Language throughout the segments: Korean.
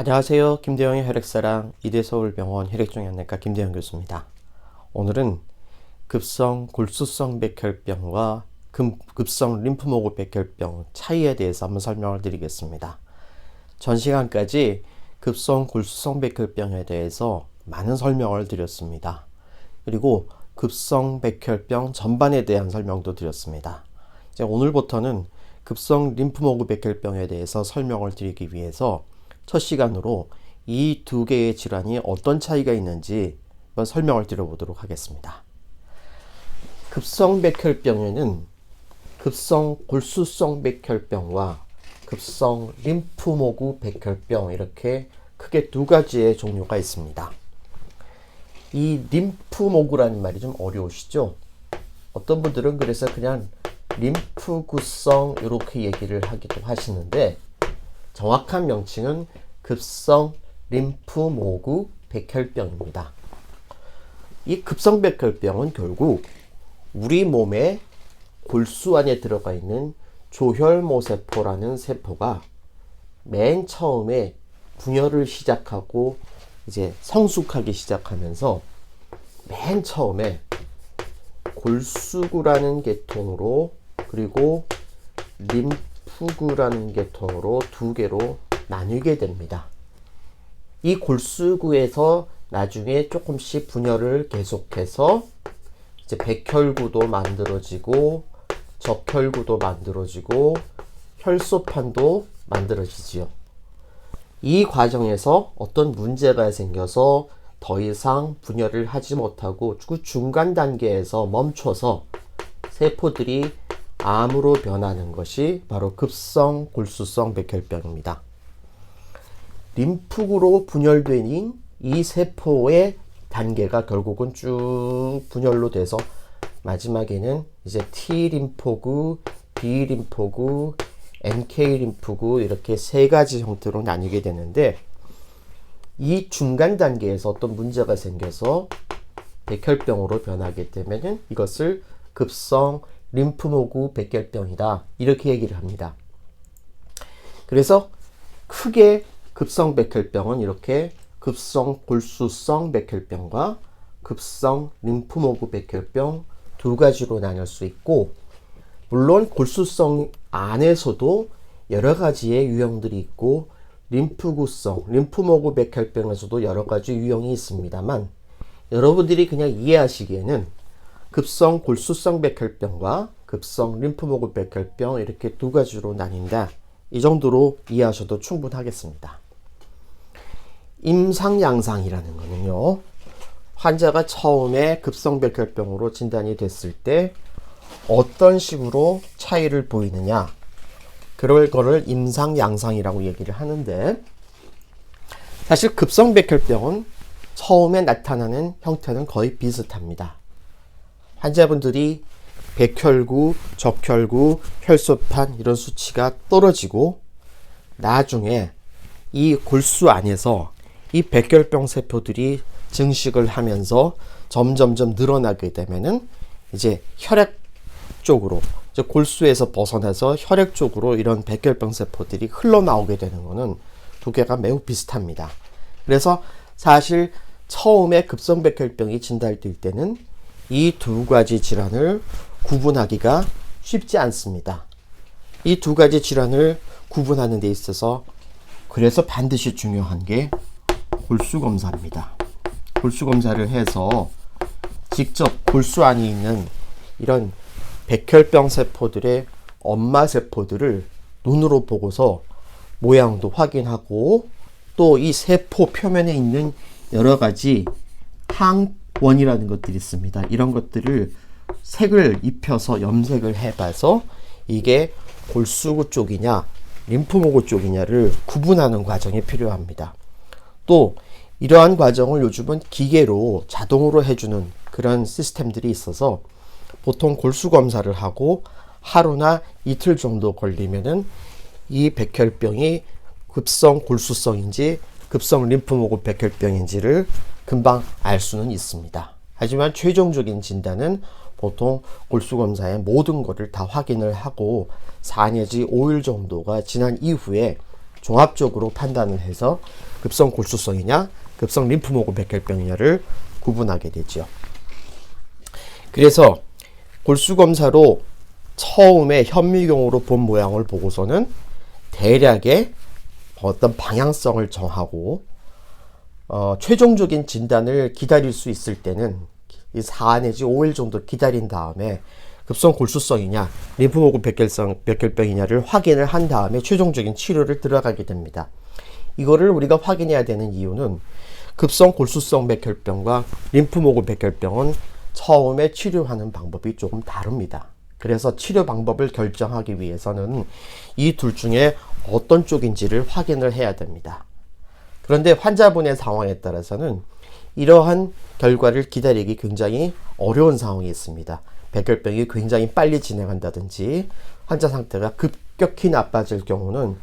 안녕하세요. 김대영의 혈액사랑 이대서울병원 혈액종양내과 김대영 교수입니다. 오늘은 급성 골수성 백혈병과 급성 림프모구 백혈병 차이에 대해서 한번 설명을 드리겠습니다. 전 시간까지 급성 골수성 백혈병에 대해서 많은 설명을 드렸습니다. 그리고 급성 백혈병 전반에 대한 설명도 드렸습니다. 이제 오늘부터는 급성 림프모구 백혈병에 대해서 설명을 드리기 위해서 첫 시간으로 이 두 개의 질환이 어떤 차이가 있는지 한번 설명을 드려보도록 하겠습니다. 급성 백혈병에는 급성 골수성 백혈병과 급성 림프모구 백혈병 이렇게 크게 두 가지의 종류가 있습니다. 이 림프모구라는 말이 좀 어려우시죠? 어떤 분들은 그래서 그냥 림프구성 이렇게 얘기를 하기도 하시는데 정확한 명칭은 급성 림프모구 백혈병입니다. 이 급성 백혈병은 결국 우리 몸의 골수 안에 들어가 있는 조혈모세포라는 세포가 맨 처음에 분열을 시작하고 이제 성숙하기 시작하면서 맨 처음에 골수구라는 계통으로 그리고 림프구라는 계통으로 두 개로 나뉘게 됩니다. 이 골수구에서 나중에 조금씩 분열을 계속해서 이제 백혈구도 만들어지고 적혈구도 만들어지고 혈소판도 만들어지지요. 이 과정에서 어떤 문제가 생겨서 더 이상 분열을 하지 못하고 그 중간 단계에서 멈춰서 세포들이 암으로 변하는 것이 바로 급성 골수성 백혈병입니다. 림프구로 분열된 이 세포의 단계가 결국은 쭉 분열로 돼서 마지막에는 이제 T림포구, B림포구, NK림프구 이렇게 세 가지 형태로 나뉘게 되는데 이 중간 단계에서 어떤 문제가 생겨서 백혈병으로 변하게 되면은 이것을 급성 림프모구 백혈병이다 이렇게 얘기를 합니다. 그래서 크게 급성 백혈병은 이렇게 급성 골수성 백혈병과 급성 림프모구 백혈병 두 가지로 나눌 수 있고 물론 골수성 안에서도 여러 가지의 유형들이 있고 림프구성, 림프모구 백혈병에서도 여러 가지 유형이 있습니다만 여러분들이 그냥 이해하시기에는 급성 골수성 백혈병과 급성 림프모구 백혈병 이렇게 두 가지로 나뉜다. 이 정도로 이해하셔도 충분하겠습니다. 임상양상이라는 거는요. 환자가 처음에 급성 백혈병으로 진단이 됐을 때 어떤 식으로 차이를 보이느냐 그럴 거를 임상양상이라고 얘기를 하는데 사실 급성 백혈병은 처음에 나타나는 형태는 거의 비슷합니다. 환자분들이 백혈구, 적혈구, 혈소판 이런 수치가 떨어지고 나중에 이 골수 안에서 이 백혈병 세포들이 증식을 하면서 점점점 늘어나게 되면은 이제 혈액 쪽으로 이제 골수에서 벗어나서 혈액 쪽으로 이런 백혈병 세포들이 흘러나오게 되는 것은 두 개가 매우 비슷합니다. 그래서 사실 처음에 급성 백혈병이 진단될 때는 이 두 가지 질환을 구분하기가 쉽지 않습니다. 이 두 가지 질환을 구분하는 데 있어서 그래서 반드시 중요한 게 골수검사입니다. 골수검사를 해서 직접 골수 안에 있는 이런 백혈병 세포들의 엄마 세포들을 눈으로 보고서 모양도 확인하고 또 이 세포 표면에 있는 여러 가지 항원이라는 것들이 있습니다. 이런 것들을 색을 입혀서 염색을 해봐서 이게 골수구 쪽이냐 림프모구 쪽이냐를 구분하는 과정이 필요합니다. 또 이러한 과정을 요즘은 기계로 자동으로 해주는 그런 시스템들이 있어서 보통 골수 검사를 하고 하루나 이틀 정도 걸리면은 이 백혈병이 급성 골수성인지 급성 림프모구 백혈병인지를 금방 알 수는 있습니다. 하지만 최종적인 진단은 보통 골수검사에 모든 것을 다 확인을 하고 4 내지 5일 정도가 지난 이후에 종합적으로 판단을 해서 급성 골수성이냐 급성 림프모구 백혈병이냐를 구분하게 되죠. 그래서 골수검사로 처음에 현미경으로 본 모양을 보고서는 대략의 어떤 방향성을 정하고 최종적인 진단을 기다릴 수 있을 때는 4 내지 5일 정도 기다린 다음에 급성 골수성이냐 림프모구 백혈병이냐를 확인을 한 다음에 최종적인 치료를 들어가게 됩니다. 이거를 우리가 확인해야 되는 이유는 급성 골수성 백혈병과 림프모구 백혈병은 처음에 치료하는 방법이 조금 다릅니다. 그래서 치료 방법을 결정하기 위해서는 이 둘 중에 어떤 쪽인지를 확인을 해야 됩니다. 그런데 환자분의 상황에 따라서는 이러한 결과를 기다리기 굉장히 어려운 상황이 있습니다. 백혈병이 굉장히 빨리 진행한다든지 환자 상태가 급격히 나빠질 경우는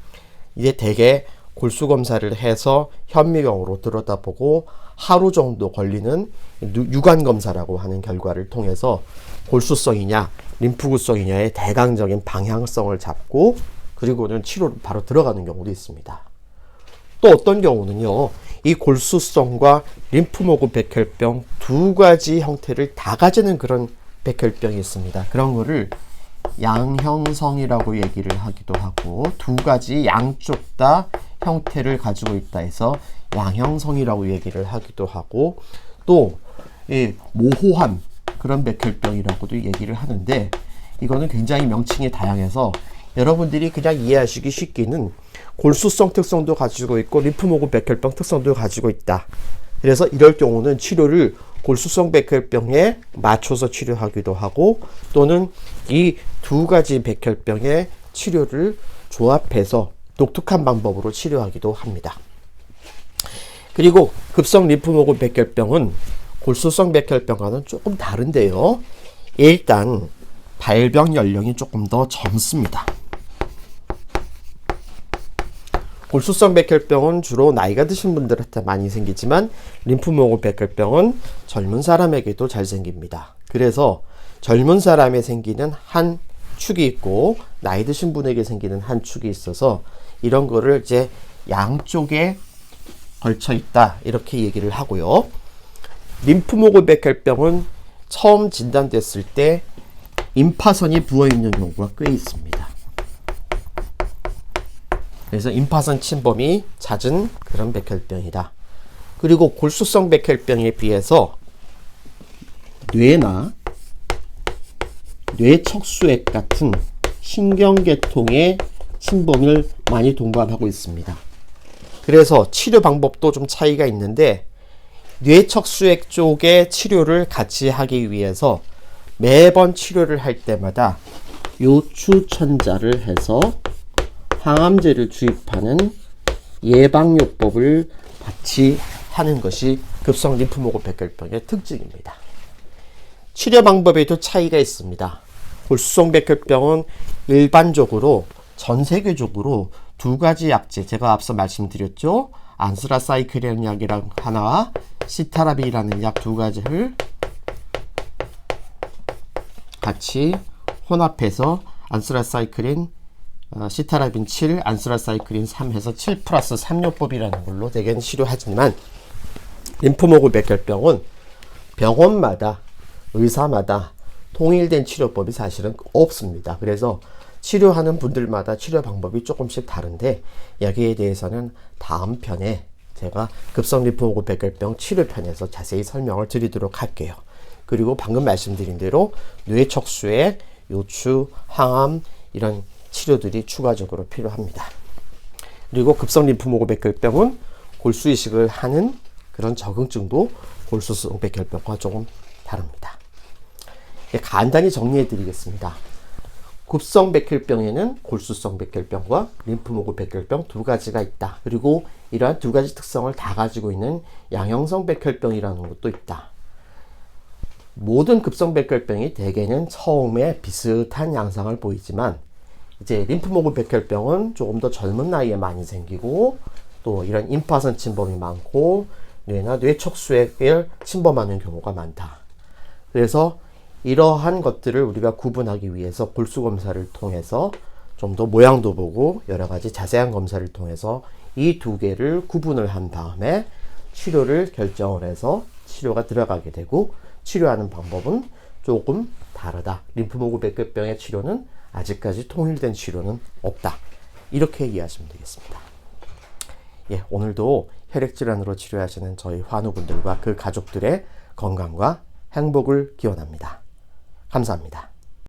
이제 대개 골수검사를 해서 현미경으로 들여다보고 하루 정도 걸리는 유관검사라고 하는 결과를 통해서 골수성이냐 림프구성이냐의 대강적인 방향성을 잡고 그리고는 치료로 바로 들어가는 경우도 있습니다. 또 어떤 경우는요, 이 골수성과 림프모구 백혈병 두 가지 형태를 다 가지는 그런 백혈병이 있습니다. 그런 거를 양형성이라고 얘기를 하기도 하고 두 가지 양쪽 다 형태를 가지고 있다 해서 양형성이라고 얘기를 하기도 하고 또 모호한 그런 백혈병이라고도 얘기를 하는데 이거는 굉장히 명칭이 다양해서 여러분들이 그냥 이해하시기 쉽게는 골수성 특성도 가지고 있고 림프모구 백혈병 특성도 가지고 있다. 그래서 이럴 경우는 치료를 골수성 백혈병에 맞춰서 치료하기도 하고 또는 이 두 가지 백혈병의 치료를 조합해서 독특한 방법으로 치료하기도 합니다. 그리고 급성 림프모구 백혈병은 골수성 백혈병과는 조금 다른데요. 일단 발병 연령이 조금 더 젊습니다. 골수성 백혈병은 주로 나이가 드신 분들한테 많이 생기지만 림프모구 백혈병은 젊은 사람에게도 잘 생깁니다. 그래서 젊은 사람에 생기는 한 축이 있고 나이 드신 분에게 생기는 한 축이 있어서 이런 거를 이제 양쪽에 걸쳐 있다 이렇게 얘기를 하고요. 림프모구 백혈병은 처음 진단됐을 때 임파선이 부어있는 경우가 꽤 있습니다. 그래서 임파선 침범이 잦은 그런 백혈병이다. 그리고 골수성 백혈병에 비해서 뇌나 뇌척수액 같은 신경계통의 침범을 많이 동반하고 있습니다. 그래서 치료 방법도 좀 차이가 있는데 뇌척수액 쪽의 치료를 같이 하기 위해서 매번 치료를 할 때마다 요추천자를 해서 항암제를 주입하는 예방요법을 같이 하는 것이 급성 림프모구 백혈병의 특징입니다. 치료 방법에도 차이가 있습니다. 골수성 백혈병은 일반적으로 전 세계적으로 두 가지 약제, 제가 앞서 말씀드렸죠. 안스라사이클이라는 약이랑 하나와 시타라빈이라는 약 두 가지를 같이 혼합해서 안스라사이클린 시타라빈 7, 안스라사이클린 3 해서 7 플러스 3요법이라는 걸로 대개는 치료하지만 림프모구 백혈병은 병원마다 의사마다 통일된 치료법이 사실은 없습니다. 그래서 치료하는 분들마다 치료 방법이 조금씩 다른데 여기에 대해서는 다음 편에 제가 급성 림프모구 백혈병 치료편에서 자세히 설명을 드리도록 할게요. 그리고 방금 말씀드린 대로 뇌척수액, 요추, 항암 이런 치료들이 추가적으로 필요합니다. 그리고 급성 림프모구 백혈병은 골수이식을 하는 그런 적응증도 골수성 백혈병과 조금 다릅니다. 간단히 정리해 드리겠습니다. 급성 백혈병에는 골수성 백혈병과 림프모구 백혈병 두 가지가 있다. 그리고 이러한 두 가지 특성을 다 가지고 있는 양형성 백혈병이라는 것도 있다. 모든 급성 백혈병이 대개는 처음에 비슷한 양상을 보이지만 이제 림프모구 백혈병은 조금 더 젊은 나이에 많이 생기고 또 이런 임파선 침범이 많고 뇌나 뇌척수액을 침범하는 경우가 많다. 그래서 이러한 것들을 우리가 구분하기 위해서 골수검사를 통해서 좀 더 모양도 보고 여러 가지 자세한 검사를 통해서 이 두 개를 구분을 한 다음에 치료를 결정을 해서 치료가 들어가게 되고, 치료하는 방법은 조금 다르다. 림프모구백혈병의 치료는 아직까지 통일된 치료는 없다. 이렇게 이해하시면 되겠습니다. 예, 오늘도 혈액질환으로 치료하시는 저희 환우분들과 그 가족들의 건강과 행복을 기원합니다. 감사합니다.